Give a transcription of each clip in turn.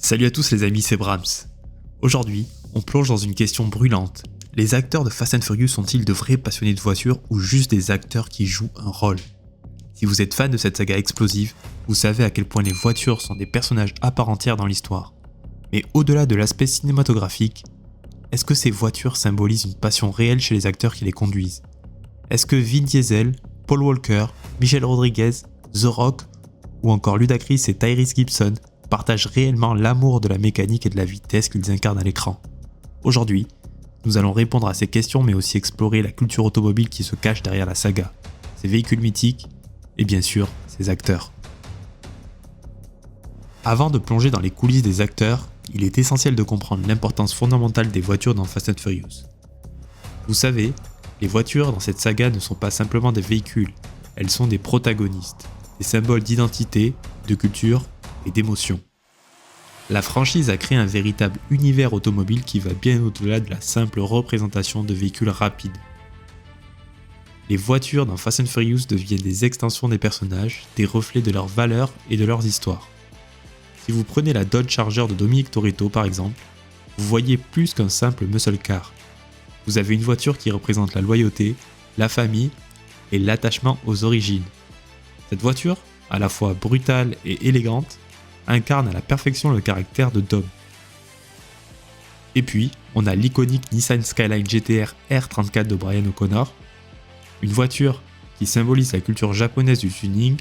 Salut à tous les amis, c'est Brahms. Aujourd'hui, on plonge dans une question brûlante. Les acteurs de Fast and Furious sont-ils de vrais passionnés de voitures ou juste des acteurs qui jouent un rôle? Si vous êtes fan de cette saga explosive, vous savez à quel point les voitures sont des personnages à part entière dans l'histoire. Mais au-delà de l'aspect cinématographique, est-ce que ces voitures symbolisent une passion réelle chez les acteurs qui les conduisent? Est-ce que Vin Diesel, Paul Walker, Michelle Rodriguez, The Rock ou encore Ludacris et Tyrese Gibson partagent réellement l'amour de la mécanique et de la vitesse qu'ils incarnent à l'écran? Aujourd'hui, nous allons répondre à ces questions mais aussi explorer la culture automobile qui se cache derrière la saga, ses véhicules mythiques et bien sûr ses acteurs. Avant de plonger dans les coulisses des acteurs, il est essentiel de comprendre l'importance fondamentale des voitures dans Fast and Furious. Vous savez, les voitures dans cette saga ne sont pas simplement des véhicules, elles sont des protagonistes, des symboles d'identité, de culture et d'émotion. La franchise a créé un véritable univers automobile qui va bien au-delà de la simple représentation de véhicules rapides. Les voitures dans Fast and Furious deviennent des extensions des personnages, des reflets de leurs valeurs et de leurs histoires. Si vous prenez la Dodge Charger de Dominic Toretto par exemple, vous voyez plus qu'un simple muscle car. Vous avez une voiture qui représente la loyauté, la famille et l'attachement aux origines. Cette voiture, à la fois brutale et élégante, incarne à la perfection le caractère de Dom. Et puis, on a l'iconique Nissan Skyline GT-R R34 de Brian O'Connor, une voiture qui symbolise la culture japonaise du tuning,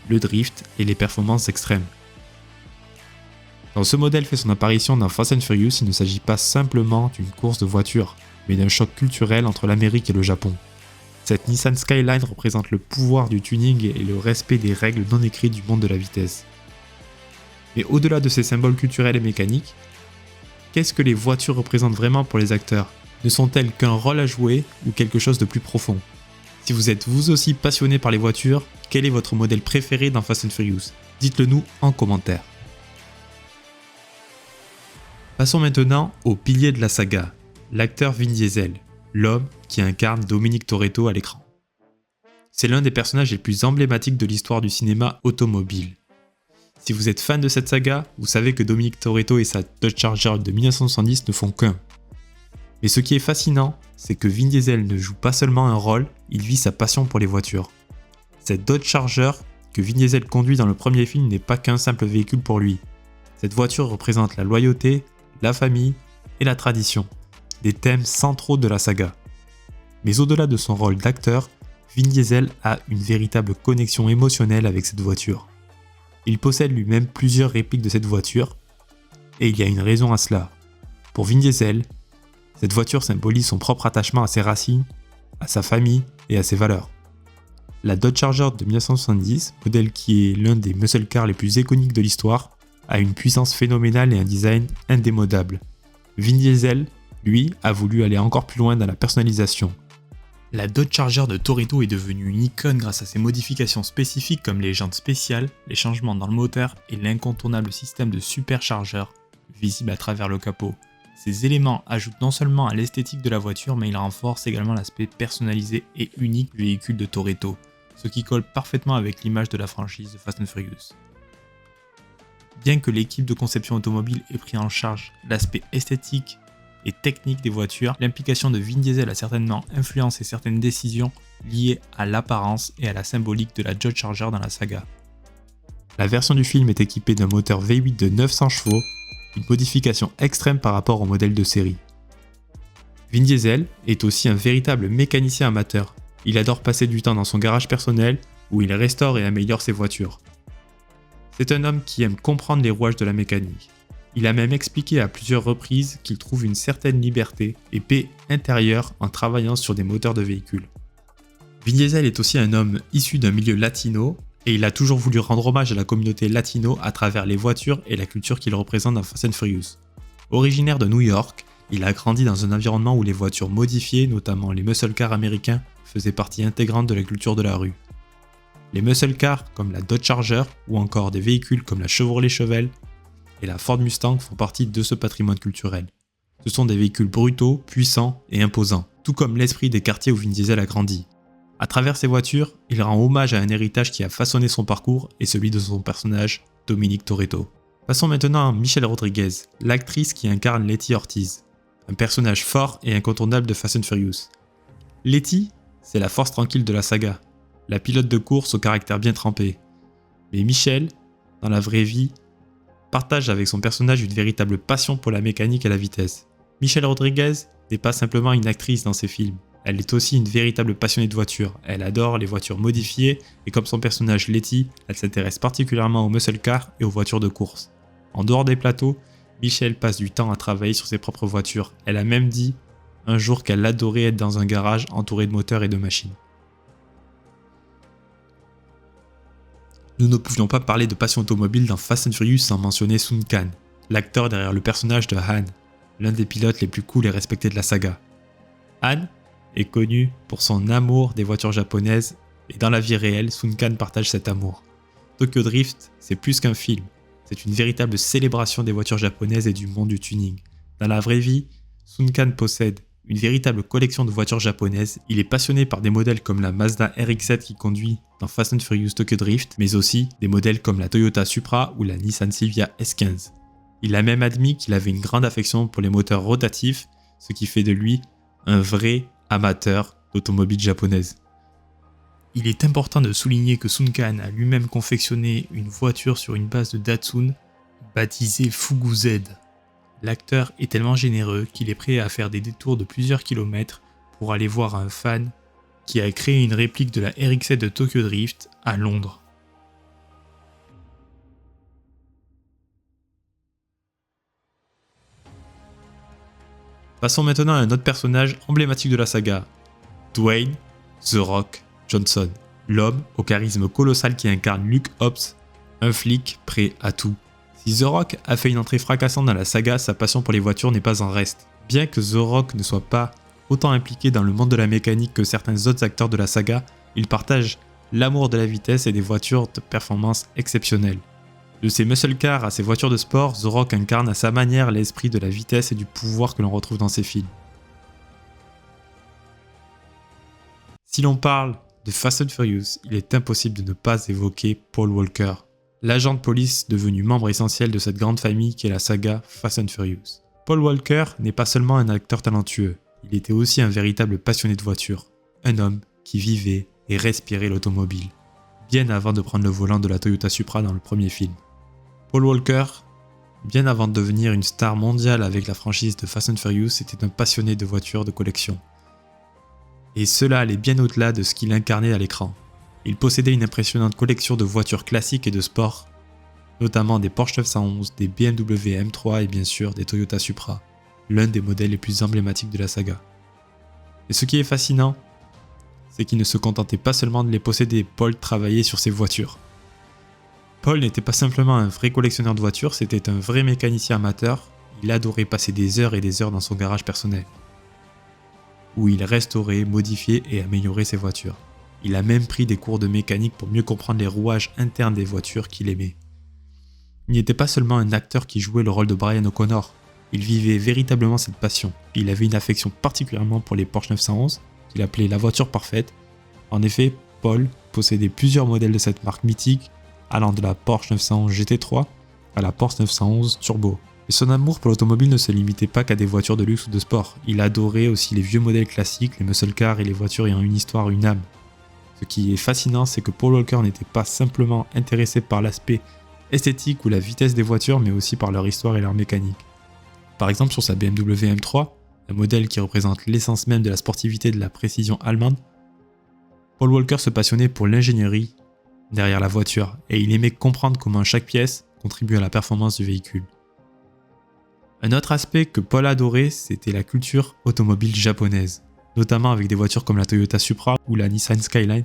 le drift et les performances extrêmes. Quand ce modèle fait son apparition dans Fast and Furious, il ne s'agit pas simplement d'une course de voiture, mais d'un choc culturel entre l'Amérique et le Japon. Cette Nissan Skyline représente le pouvoir du tuning et le respect des règles non écrites du monde de la vitesse. Mais au-delà de ces symboles culturels et mécaniques, qu'est-ce que les voitures représentent vraiment pour les acteurs? Ne sont-elles qu'un rôle à jouer ou quelque chose de plus profond? Si vous êtes vous aussi passionné par les voitures, quel est votre modèle préféré dans Fast and Furious? Dites-le nous en commentaire. Passons maintenant au pilier de la saga, l'acteur Vin Diesel, l'homme qui incarne Dominic Toretto à l'écran. C'est l'un des personnages les plus emblématiques de l'histoire du cinéma automobile. Si vous êtes fan de cette saga, vous savez que Dominic Toretto et sa Dodge Charger de 1970 ne font qu'un. Mais ce qui est fascinant, c'est que Vin Diesel ne joue pas seulement un rôle, il vit sa passion pour les voitures. Cette Dodge Charger que Vin Diesel conduit dans le premier film n'est pas qu'un simple véhicule pour lui. Cette voiture représente la loyauté, la famille et la tradition, des thèmes centraux de la saga. Mais au-delà de son rôle d'acteur, Vin Diesel a une véritable connexion émotionnelle avec cette voiture. Il possède lui-même plusieurs répliques de cette voiture, et il y a une raison à cela. Pour Vin Diesel, cette voiture symbolise son propre attachement à ses racines, à sa famille et à ses valeurs. La Dodge Charger de 1970, modèle qui est l'un des muscle cars les plus iconiques de l'histoire, a une puissance phénoménale et un design indémodable. Vin Diesel, lui, a voulu aller encore plus loin dans la personnalisation. La Dodge Charger de Toretto est devenue une icône grâce à ses modifications spécifiques comme les jantes spéciales, les changements dans le moteur et l'incontournable système de superchargeur visible à travers le capot. Ces éléments ajoutent non seulement à l'esthétique de la voiture, mais ils renforcent également l'aspect personnalisé et unique du véhicule de Toretto, ce qui colle parfaitement avec l'image de la franchise de Fast and Furious. Bien que l'équipe de conception automobile ait pris en charge l'aspect esthétique et technique des voitures, l'implication de Vin Diesel a certainement influencé certaines décisions liées à l'apparence et à la symbolique de la Dodge Charger dans la saga. La version du film est équipée d'un moteur V8 de 900 chevaux, une modification extrême par rapport au modèle de série. Vin Diesel est aussi un véritable mécanicien amateur. Il adore passer du temps dans son garage personnel où il restaure et améliore ses voitures. C'est un homme qui aime comprendre les rouages de la mécanique. Il a même expliqué à plusieurs reprises qu'il trouve une certaine liberté et paix intérieure en travaillant sur des moteurs de véhicules. Vin Diesel est aussi un homme issu d'un milieu latino et il a toujours voulu rendre hommage à la communauté latino à travers les voitures et la culture qu'il représente dans Fast and Furious. Originaire de New York, il a grandi dans un environnement où les voitures modifiées, notamment les muscle cars américains, faisaient partie intégrante de la culture de la rue. Les muscle cars comme la Dodge Charger ou encore des véhicules comme la Chevrolet Chevelle et la Ford Mustang font partie de ce patrimoine culturel. Ce sont des véhicules brutaux, puissants et imposants, tout comme l'esprit des quartiers où Vin Diesel a grandi. À travers ces voitures, il rend hommage à un héritage qui a façonné son parcours et celui de son personnage, Dominic Toretto. Passons maintenant à Michelle Rodriguez, l'actrice qui incarne Letty Ortiz, un personnage fort et incontournable de Fast and Furious. Letty, c'est la force tranquille de la saga, la pilote de course au caractère bien trempé. Mais Michelle, dans la vraie vie, partage avec son personnage une véritable passion pour la mécanique et la vitesse. Michelle Rodriguez n'est pas simplement une actrice dans ses films, elle est aussi une véritable passionnée de voitures. Elle adore les voitures modifiées et comme son personnage Letty, elle s'intéresse particulièrement aux muscle cars et aux voitures de course. En dehors des plateaux, Michelle passe du temps à travailler sur ses propres voitures. Elle a même dit un jour qu'elle adorait être dans un garage entouré de moteurs et de machines. Nous ne pouvions pas parler de passion automobile dans Fast and Furious sans mentionner Sun Khan, l'acteur derrière le personnage de Han, l'un des pilotes les plus cool et respectés de la saga. Han est connu pour son amour des voitures japonaises et dans la vie réelle, Sun Khan partage cet amour. Tokyo Drift, c'est plus qu'un film, c'est une véritable célébration des voitures japonaises et du monde du tuning. Dans la vraie vie, Sun Khan possède une véritable collection de voitures japonaises. Il est passionné par des modèles comme la Mazda RX-7 qu'il conduit dans Fast and Furious Tokyo Drift, mais aussi des modèles comme la Toyota Supra ou la Nissan Silvia S15. Il a même admis qu'il avait une grande affection pour les moteurs rotatifs, ce qui fait de lui un vrai amateur d'automobile japonaise. Il est important de souligner que Sun Khan a lui-même confectionné une voiture sur une base de Datsun, baptisée Fugu Z. L'acteur est tellement généreux qu'il est prêt à faire des détours de plusieurs kilomètres pour aller voir un fan qui a créé une réplique de la RX-7 de Tokyo Drift à Londres. Passons maintenant à un autre personnage emblématique de la saga, Dwayne The Rock Johnson, l'homme au charisme colossal qui incarne Luke Hobbs, un flic prêt à tout. Si The Rock a fait une entrée fracassante dans la saga, sa passion pour les voitures n'est pas en reste. Bien que The Rock ne soit pas autant impliqué dans le monde de la mécanique que certains autres acteurs de la saga, il partage l'amour de la vitesse et des voitures de performance exceptionnelles. De ses muscle cars à ses voitures de sport, The Rock incarne à sa manière l'esprit de la vitesse et du pouvoir que l'on retrouve dans ses films. Si l'on parle de Fast and Furious, il est impossible de ne pas évoquer Paul Walker, l'agent de police devenu membre essentiel de cette grande famille qu'est la saga Fast and Furious. Paul Walker n'est pas seulement un acteur talentueux, il était aussi un véritable passionné de voitures, un homme qui vivait et respirait l'automobile, bien avant de prendre le volant de la Toyota Supra dans le premier film. Paul Walker, bien avant de devenir une star mondiale avec la franchise de Fast and Furious, était un passionné de voitures de collection. Et cela allait bien au-delà de ce qu'il incarnait à l'écran. Il possédait une impressionnante collection de voitures classiques et de sport, notamment des Porsche 911, des BMW M3 et bien sûr des Toyota Supra, l'un des modèles les plus emblématiques de la saga. Et ce qui est fascinant, c'est qu'il ne se contentait pas seulement de les posséder, Paul travaillait sur ses voitures. Paul n'était pas simplement un vrai collectionneur de voitures, c'était un vrai mécanicien amateur, il adorait passer des heures et des heures dans son garage personnel, où il restaurait, modifiait et améliorait ses voitures. Il a même pris des cours de mécanique pour mieux comprendre les rouages internes des voitures qu'il aimait. Il n'était pas seulement un acteur qui jouait le rôle de Brian O'Connor, il vivait véritablement cette passion. Il avait une affection particulièrement pour les Porsche 911, qu'il appelait la voiture parfaite. En effet, Paul possédait plusieurs modèles de cette marque mythique, allant de la Porsche 911 GT3 à la Porsche 911 Turbo. Et son amour pour l'automobile ne se limitait pas qu'à des voitures de luxe ou de sport. Il adorait aussi les vieux modèles classiques, les muscle cars et les voitures ayant une histoire, une âme. Ce qui est fascinant, c'est que Paul Walker n'était pas simplement intéressé par l'aspect esthétique ou la vitesse des voitures, mais aussi par leur histoire et leur mécanique. Par exemple, sur sa BMW M3, un modèle qui représente l'essence même de la sportivité et de la précision allemande, Paul Walker se passionnait pour l'ingénierie derrière la voiture et il aimait comprendre comment chaque pièce contribue à la performance du véhicule. Un autre aspect que Paul adorait, c'était la culture automobile japonaise, notamment avec des voitures comme la Toyota Supra ou la Nissan Skyline.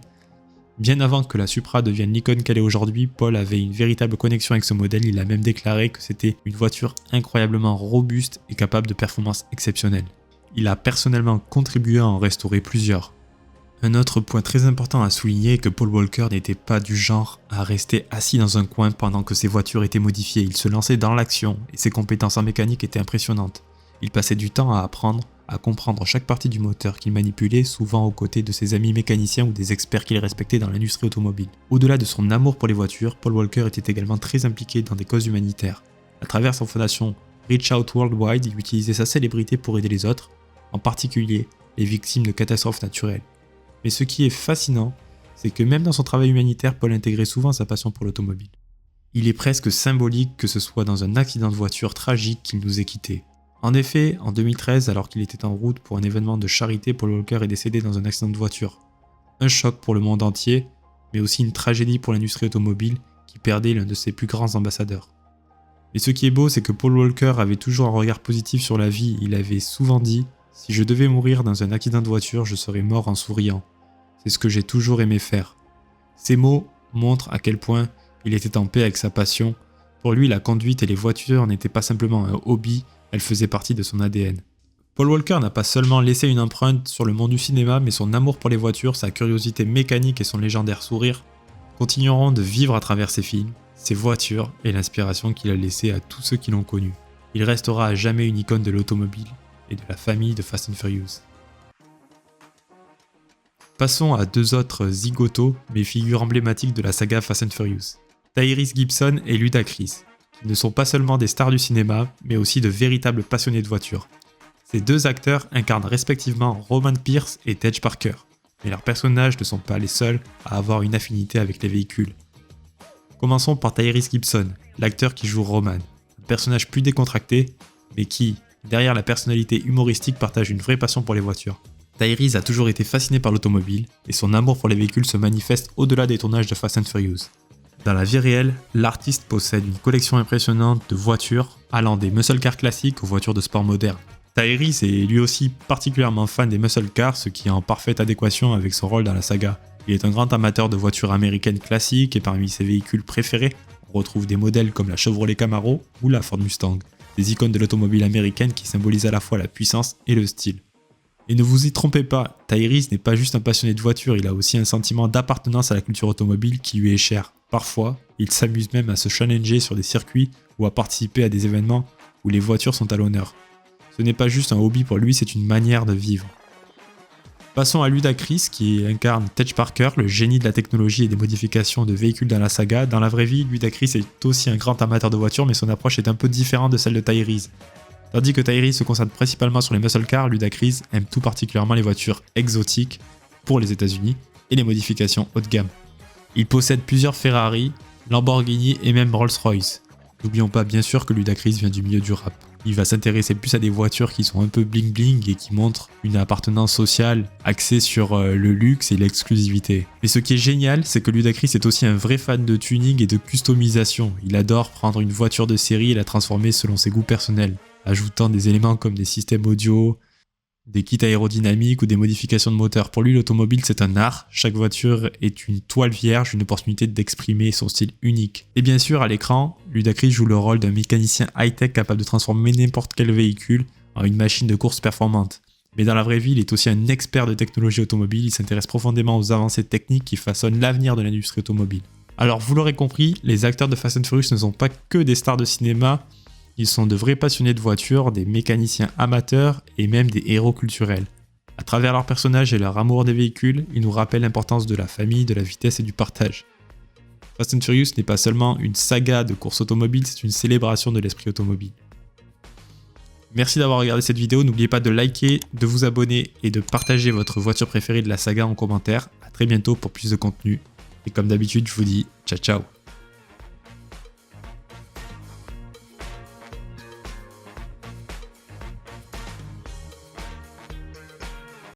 Bien avant que la Supra devienne l'icône qu'elle est aujourd'hui, Paul avait une véritable connexion avec ce modèle, il a même déclaré que c'était une voiture incroyablement robuste et capable de performances exceptionnelles. Il a personnellement contribué à en restaurer plusieurs. Un autre point très important à souligner est que Paul Walker n'était pas du genre à rester assis dans un coin pendant que ses voitures étaient modifiées, il se lançait dans l'action et ses compétences en mécanique étaient impressionnantes. Il passait du temps à apprendre à comprendre chaque partie du moteur qu'il manipulait, souvent aux côtés de ses amis mécaniciens ou des experts qu'il respectait dans l'industrie automobile. Au-delà de son amour pour les voitures, Paul Walker était également très impliqué dans des causes humanitaires. À travers sa fondation Reach Out Worldwide, il utilisait sa célébrité pour aider les autres, en particulier les victimes de catastrophes naturelles. Mais ce qui est fascinant, c'est que même dans son travail humanitaire, Paul intégrait souvent sa passion pour l'automobile. Il est presque symbolique que ce soit dans un accident de voiture tragique qu'il nous ait quittés. En effet, en 2013, alors qu'il était en route pour un événement de charité, Paul Walker est décédé dans un accident de voiture. Un choc pour le monde entier, mais aussi une tragédie pour l'industrie automobile qui perdait l'un de ses plus grands ambassadeurs. Et ce qui est beau, c'est que Paul Walker avait toujours un regard positif sur la vie. Il avait souvent dit « Si je devais mourir dans un accident de voiture, je serais mort en souriant. C'est ce que j'ai toujours aimé faire. » Ces mots montrent à quel point il était en paix avec sa passion. Pour lui, la conduite et les voitures n'étaient pas simplement un hobby, elles faisaient partie de son ADN. Paul Walker n'a pas seulement laissé une empreinte sur le monde du cinéma, mais son amour pour les voitures, sa curiosité mécanique et son légendaire sourire continueront de vivre à travers ses films, ses voitures et l'inspiration qu'il a laissée à tous ceux qui l'ont connu. Il restera à jamais une icône de l'automobile et de la famille de Fast and Furious. Passons à deux autres zigotos, mais figures emblématiques de la saga Fast and Furious. Tyrese Gibson et Ludacris, qui ne sont pas seulement des stars du cinéma, mais aussi de véritables passionnés de voitures. Ces deux acteurs incarnent respectivement Roman Pierce et Tej Parker, mais leurs personnages ne sont pas les seuls à avoir une affinité avec les véhicules. Commençons par Tyrese Gibson, l'acteur qui joue Roman, un personnage plus décontracté, mais qui, derrière la personnalité humoristique, partage une vraie passion pour les voitures. Tyrese a toujours été fasciné par l'automobile, et son amour pour les véhicules se manifeste au-delà des tournages de Fast and Furious. Dans la vie réelle, l'artiste possède une collection impressionnante de voitures, allant des muscle cars classiques aux voitures de sport modernes. Tyrese est lui aussi particulièrement fan des muscle cars, ce qui est en parfaite adéquation avec son rôle dans la saga. Il est un grand amateur de voitures américaines classiques et parmi ses véhicules préférés, on retrouve des modèles comme la Chevrolet Camaro ou la Ford Mustang, des icônes de l'automobile américaine qui symbolisent à la fois la puissance et le style. Et ne vous y trompez pas, Tyrese n'est pas juste un passionné de voitures, il a aussi un sentiment d'appartenance à la culture automobile qui lui est chère. Parfois, il s'amuse même à se challenger sur des circuits ou à participer à des événements où les voitures sont à l'honneur. Ce n'est pas juste un hobby pour lui, c'est une manière de vivre. Passons à Ludacris qui incarne Tej Parker, le génie de la technologie et des modifications de véhicules dans la saga. Dans la vraie vie, Ludacris est aussi un grand amateur de voitures, mais son approche est un peu différente de celle de Tyrese. Tandis que Tyrese se concentre principalement sur les muscle cars, Ludacris aime tout particulièrement les voitures exotiques pour les États-Unis et les modifications haut de gamme. Il possède plusieurs Ferrari, Lamborghini et même Rolls-Royce. N'oublions pas bien sûr que Ludacris vient du milieu du rap. Il va s'intéresser plus à des voitures qui sont un peu bling bling et qui montrent une appartenance sociale axée sur le luxe et l'exclusivité. Mais ce qui est génial, c'est que Ludacris est aussi un vrai fan de tuning et de customisation. Il adore prendre une voiture de série et la transformer selon ses goûts personnels, ajoutant des éléments comme des systèmes audio, des kits aérodynamiques ou des modifications de moteur. Pour lui, l'automobile, c'est un art. Chaque voiture est une toile vierge, une opportunité d'exprimer son style unique. Et bien sûr, à l'écran, Ludacris joue le rôle d'un mécanicien high-tech capable de transformer n'importe quel véhicule en une machine de course performante. Mais dans la vraie vie, il est aussi un expert de technologie automobile. Il s'intéresse profondément aux avancées techniques qui façonnent l'avenir de l'industrie automobile. Alors, vous l'aurez compris, les acteurs de Fast and Furious ne sont pas que des stars de cinéma. Ils sont de vrais passionnés de voitures, des mécaniciens amateurs et même des héros culturels. À travers leurs personnages et leur amour des véhicules, ils nous rappellent l'importance de la famille, de la vitesse et du partage. Fast and Furious n'est pas seulement une saga de course automobile, c'est une célébration de l'esprit automobile. Merci d'avoir regardé cette vidéo, n'oubliez pas de liker, de vous abonner et de partager votre voiture préférée de la saga en commentaire. A très bientôt pour plus de contenu. Et comme d'habitude, je vous dis ciao ciao.